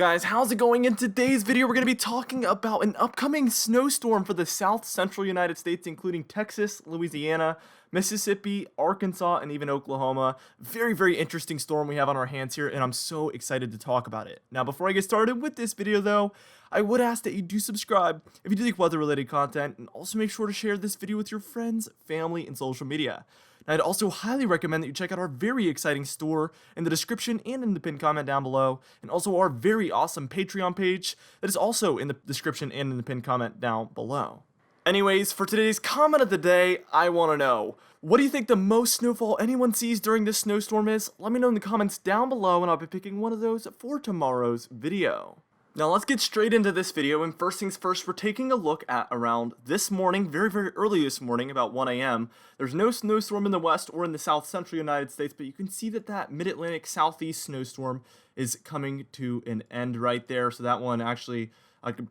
Guys, how's it going? In today's video, we're going to be talking about an upcoming snowstorm for the south central United States, including Texas, Louisiana, Mississippi, Arkansas, and even Oklahoma. Very interesting storm we have on our hands here, and I'm so excited to talk about it. Now, before I get started with this video, though, I would ask that you do subscribe if you do like weather-related content, and also make sure to share this video with your friends, family, and social media. Now, I'd also highly recommend that you check out our very exciting store in the description and in the pinned comment down below, and also our very awesome Patreon page that is also in the description and in the pinned comment down below. Anyways, for today's comment of the day, I want to know, what do you think the most snowfall anyone sees during this snowstorm is? Let me know in the comments down below, and I'll be picking one of those for tomorrow's video. Now let's get straight into this video, and first things first, we're taking a look at around this morning, very early this morning, about 1 a.m. There's no snowstorm in the west or in the south central United States, but you can see that mid-Atlantic southeast snowstorm is coming to an end right there. So that one actually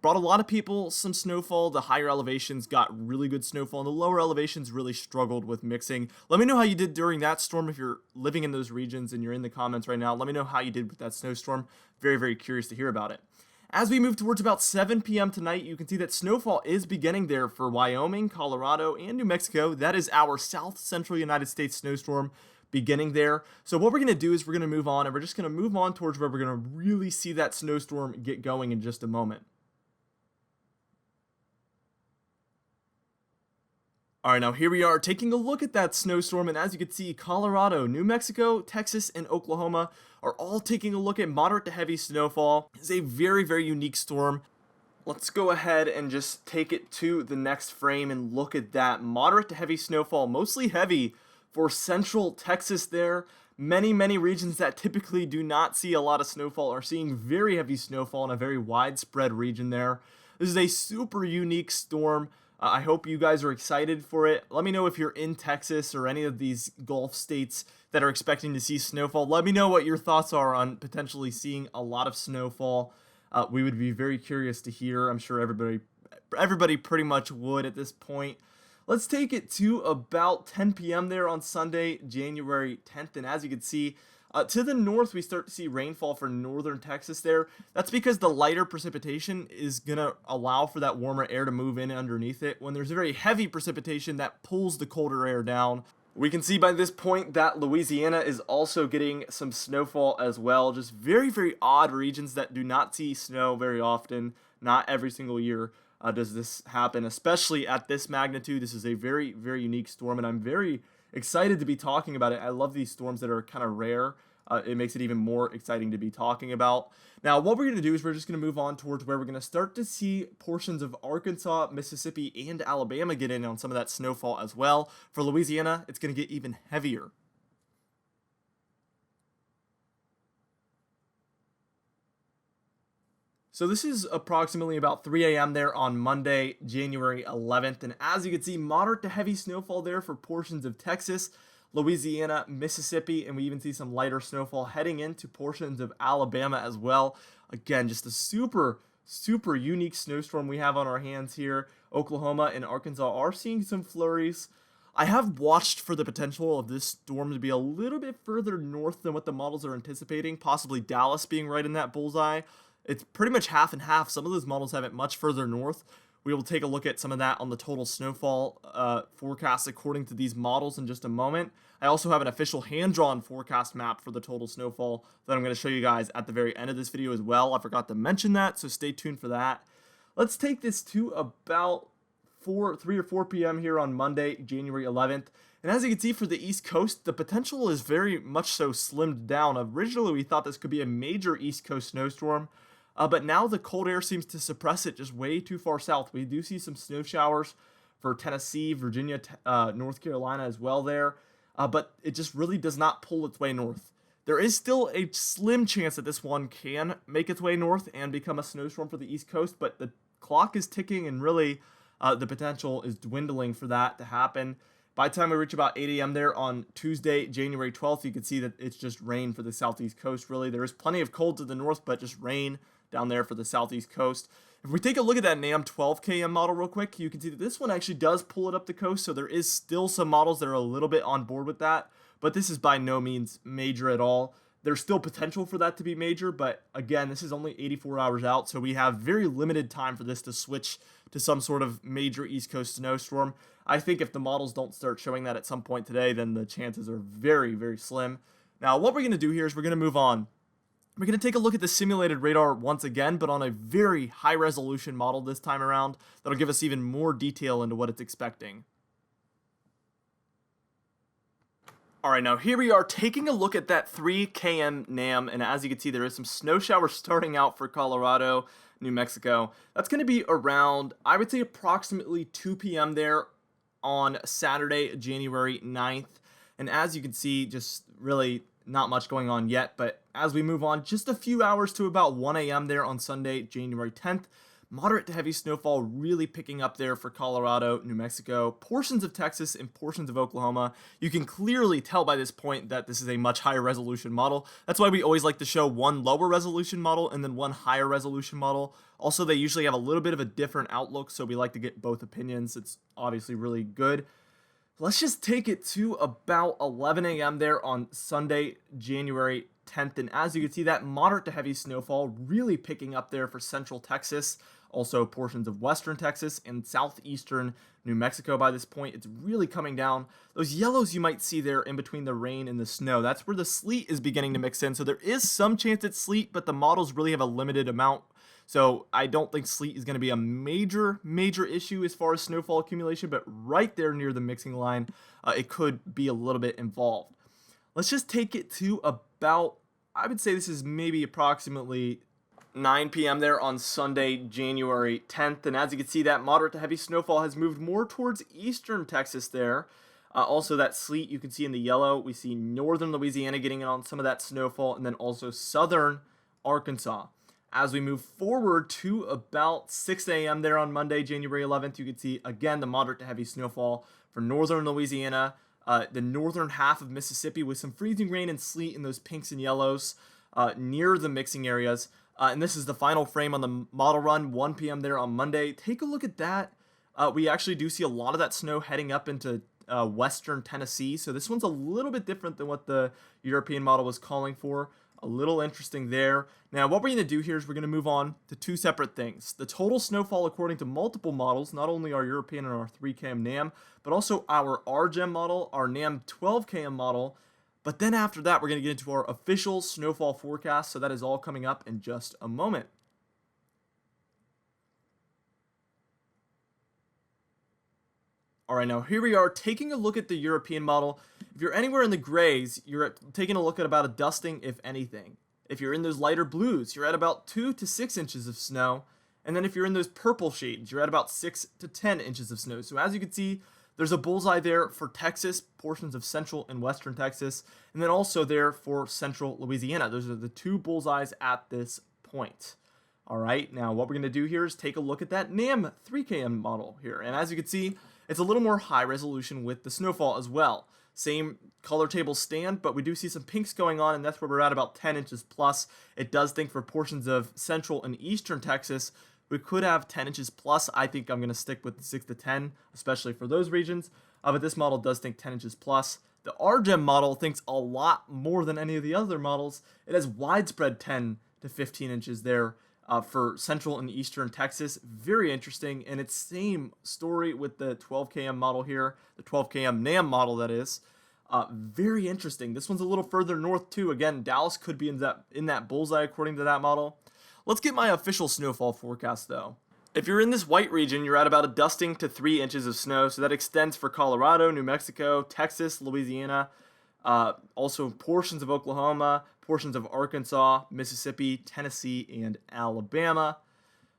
brought a lot of people some snowfall. The higher elevations got really good snowfall, and the lower elevations really struggled with mixing. Let me know how you did during that storm. If you're living in those regions and you're in the comments right now, let me know how you did with that snowstorm. Very curious to hear about it. As we move towards about 7 p.m. tonight, you can see that snowfall is beginning there for Wyoming, Colorado, and New Mexico. That is our south central United States snowstorm beginning there. So what we're going to do is we're going to move on, and we're just going to move on towards where we're going to really see that snowstorm get going in just a moment. Alright, now here we are taking a look at that snowstorm, and as you can see, Colorado, New Mexico, Texas, and Oklahoma are all taking a look at moderate to heavy snowfall. It's a very unique storm. Let's go ahead and just take it to the next frame and look at that moderate to heavy snowfall, mostly heavy for central Texas there. Many regions that typically do not see a lot of snowfall are seeing very heavy snowfall in a very widespread region there. This is a super unique storm. I hope you guys are excited for it. Let me know if you're in Texas or any of these Gulf states that are expecting to see snowfall. Let me know what your thoughts are on potentially seeing a lot of snowfall. We would be very curious to hear. I'm sure everybody pretty much would at this point. Let's take it to about 10 p.m. there on Sunday, January 10th. And as you can see, to the north, we start to see rainfall for northern Texas there. That's because the lighter precipitation is going to allow for that warmer air to move in underneath it. When there's a very heavy precipitation, that pulls the colder air down. We can see by this point that Louisiana is also getting some snowfall as well. Just very odd regions that do not see snow very often. Not every single year does this happen, especially at this magnitude. This is a very unique storm, and I'm very excited to be talking about it. I love these storms that are kind of rare. It makes it even more exciting to be talking about. Now, what we're going to do is we're just going to move on towards where we're going to start to see portions of Arkansas, Mississippi, and Alabama get in on some of that snowfall as well. For Louisiana, it's going to get even heavier. So this is approximately about 3 a.m. there on Monday, January 11th. And as you can see, moderate to heavy snowfall there for portions of Texas, Louisiana, Mississippi, and we even see some lighter snowfall heading into portions of Alabama as well. Again, just a super unique snowstorm we have on our hands here. Oklahoma and Arkansas are seeing some flurries. I have watched for the potential of this storm to be a little bit further north than what the models are anticipating, possibly Dallas being right in that bullseye. It's pretty much half and half. Some of those models have it much further north. We will take a look at some of that on the total snowfall forecast according to these models in just a moment. I also have an official hand-drawn forecast map for the total snowfall that I'm going to show you guys at the very end of this video as well. I forgot to mention that, so stay tuned for that. Let's take this to about 3 or 4 p.m. here on Monday, January 11th. And as you can see for the East Coast, the potential is very much so slimmed down. Originally, we thought this could be a major East Coast snowstorm. But now the cold air seems to suppress it just way too far south. We do see some snow showers for Tennessee, Virginia, North Carolina as well there. But it just really does not pull its way north. There is still a slim chance that this one can make its way north and become a snowstorm for the East Coast. But the clock is ticking, and really the potential is dwindling for that to happen. By the time we reach about 8 a.m. there on Tuesday, January 12th, you can see that it's just rain for the southeast coast, really. There is plenty of cold to the north, but just rain down there for the southeast coast. If we take a look at that NAM 12KM model real quick, you can see that this one actually does pull it up the coast, so there is still some models that are a little bit on board with that, but this is by no means major at all. There's still potential for that to be major, but again, this is only 84 hours out, so we have very limited time for this to switch to some sort of major East Coast snowstorm. I think if the models don't start showing that at some point today, then the chances are very, very slim. Now, what we're going to do here is we're going to move on. We're going to take a look at the simulated radar once again, but on a very high resolution model this time around that'll give us even more detail into what it's expecting. Alright, now here we are taking a look at that 3 km NAM, and as you can see, there is some snow showers starting out for Colorado, New Mexico. That's going to be around, I would say, approximately 2 p.m. there on Saturday, January 9th. And as you can see, just really not much going on yet, but as we move on, just a few hours to about 1 a.m. there on Sunday, January 10th. Moderate to heavy snowfall really picking up there for Colorado, New Mexico, portions of Texas, and portions of Oklahoma. You can clearly tell by this point that this is a much higher resolution model. That's why we always like to show one lower resolution model and then one higher resolution model. Also, they usually have a little bit of a different outlook, so we like to get both opinions. It's obviously really good. Let's just take it to about 11 a.m. there on Sunday, January 10th. And as you can see, that moderate to heavy snowfall really picking up there for central Texas. Also portions of western Texas and southeastern New Mexico by this point. It's really coming down. Those yellows you might see there in between the rain and the snow, that's where the sleet is beginning to mix in. So there is some chance it's sleet, but the models really have a limited amount. So I don't think sleet is going to be a major issue as far as snowfall accumulation, but right there near the mixing line, it could be a little bit involved. Let's just take it to about, I would say this is maybe approximately 9 p.m. there on Sunday, January 10th. And as you can see, that moderate to heavy snowfall has moved more towards eastern Texas there. Also, that sleet you can see in the yellow. We see northern Louisiana getting in on some of that snowfall, and then also southern Arkansas. As we move forward to about 6 a.m. there on Monday, January 11th, you can see, again, the moderate to heavy snowfall for northern Louisiana, the northern half of Mississippi with some freezing rain and sleet in those pinks and yellows near the mixing areas. And this is the final frame on the model run, 1 p.m. there on Monday. Take a look at that. We actually do see a lot of that snow heading up into western Tennessee. So this one's a little bit different than what the European model was calling for. A little interesting there. Now, what we're going to do here is we're going to move on to two separate things. The total snowfall according to multiple models, not only our European and our 3 km NAM, but also our RGEM model, our NAM 12 km model. But then after that, we're going to get into our official snowfall forecast. So that is all coming up in just a moment. All right, now here we are taking a look at the European model. If you're anywhere in the grays, you're taking a look at about a dusting, if anything. If you're in those lighter blues, you're at about 2 to 6 inches of snow. And then if you're in those purple shades, you're at about 6 to 10 inches of snow. So as you can see, there's a bullseye there for Texas, portions of central and western Texas, and then also there for central Louisiana. Those are the two bullseyes at this point. All right, now what we're going to do here is take a look at that NAM 3 km model here. And as you can see, it's a little more high resolution with the snowfall as well. Same color table stand, but we do see some pinks going on, and that's where we're at about 10 inches plus. It does think for portions of central and eastern Texas, we could have 10 inches plus. I think I'm going to stick with 6 to 10, especially for those regions. But this model does think 10 inches plus. The RGEM model thinks a lot more than any of the other models. It has widespread 10 to 15 inches there for central and eastern Texas. Very interesting. And it's same story with the 12 km model here, the 12 km NAM model that is. Very interesting. This one's a little further north too. Again, Dallas could be in that bullseye according to that model. Let's get my official snowfall forecast though. If you're in this white region, you're at about a dusting to 3 inches of snow. So that extends for Colorado, New Mexico, Texas, Louisiana, also portions of Oklahoma, portions of Arkansas, Mississippi, Tennessee, and Alabama.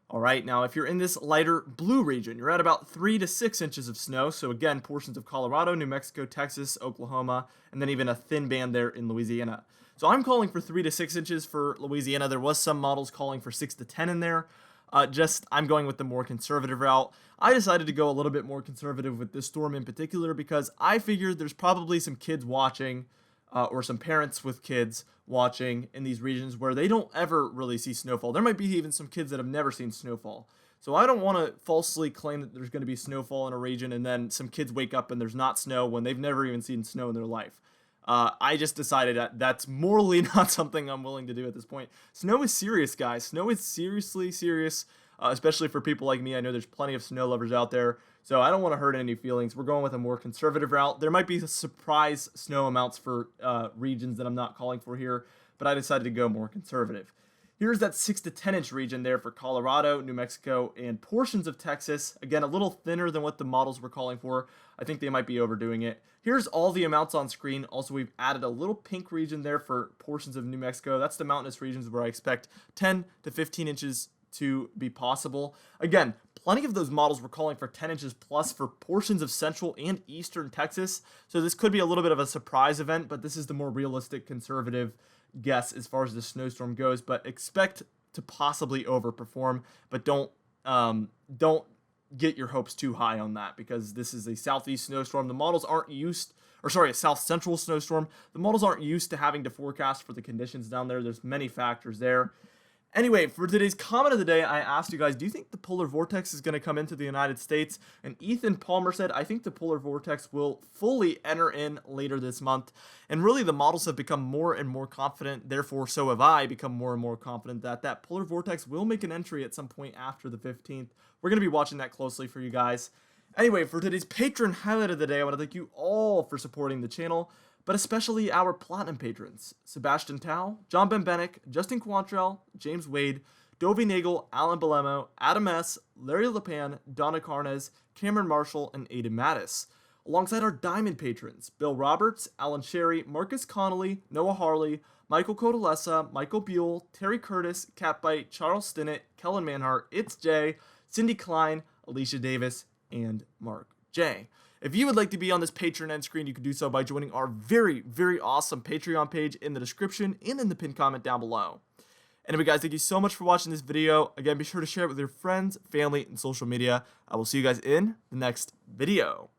All right, now if you're in this lighter blue region, you're at about 3 to 6 inches of snow. So again, portions of Colorado, New Mexico, Texas, Oklahoma, and then even a thin band there in Louisiana. So I'm calling for 3 to 6 inches for Louisiana. There was some models calling for 6 to 10 in there. I'm going with the more conservative route. I decided to go a little bit more conservative with this storm in particular because I figured there's probably some kids watching or some parents with kids watching in these regions where they don't ever really see snowfall. There might be even some kids that have never seen snowfall. So I don't want to falsely claim that there's going to be snowfall in a region and then some kids wake up and there's not snow when they've never even seen snow in their life. I just decided that that's morally not something I'm willing to do at this point. Snow is serious, guys. Snow is seriously serious, especially for people like me. I know there's plenty of snow lovers out there, so I don't want to hurt any feelings. We're going with a more conservative route. There might be surprise snow amounts for regions that I'm not calling for here, but I decided to go more conservative. Here's that 6 to 10 inch region there for Colorado, New Mexico, and portions of Texas. Again, a little thinner than what the models were calling for. I think they might be overdoing it. Here's all the amounts on screen. Also, we've added a little pink region there for portions of New Mexico. That's the mountainous regions where I expect 10 to 15 inches to be possible. Again, plenty of those models were calling for 10 inches plus for portions of central and eastern Texas. So this could be a little bit of a surprise event, but this is the more realistic, conservative guess as far as the snowstorm goes. But expect to possibly overperform, but don't get your hopes too high on that, because this is a southeast snowstorm. The models aren't used, or sorry, a south central snowstorm. The models aren't used to having to forecast for the conditions down there. There's many factors there. Anyway, for today's comment of the day, I asked you guys, do you think the polar vortex is going to come into the United States? And Ethan Palmer said, I think the polar vortex will fully enter in later this month. And really, the models have become more and more confident. Therefore, so have I become more and more confident that that polar vortex will make an entry at some point after the 15th. We're going to be watching that closely for you guys. Anyway, for today's patron highlight of the day, I want to thank you all for supporting the channel, but especially our platinum patrons: Sebastian Tao, John Benbenick, Justin Quantrell, James Wade, Dovey Nagel, Alan Belemo, Adam S., Larry Lepan, Donna Carnes, Cameron Marshall, and Aiden Mattis, alongside our diamond patrons: Bill Roberts, Alan Sherry, Marcus Connolly, Noah Harley, Michael Codalessa, Michael Buell, Terry Curtis, Catbite, Charles Stinnett, Kellen Manhart, It's Jay, Cindy Klein, Alicia Davis, and Mark J. If you would like to be on this Patreon end screen, you can do so by joining our very, very awesome Patreon page in the description and in the pinned comment down below. Anyway, guys, thank you so much for watching this video. Again, be sure to share it with your friends, family, and social media. I will see you guys in the next video.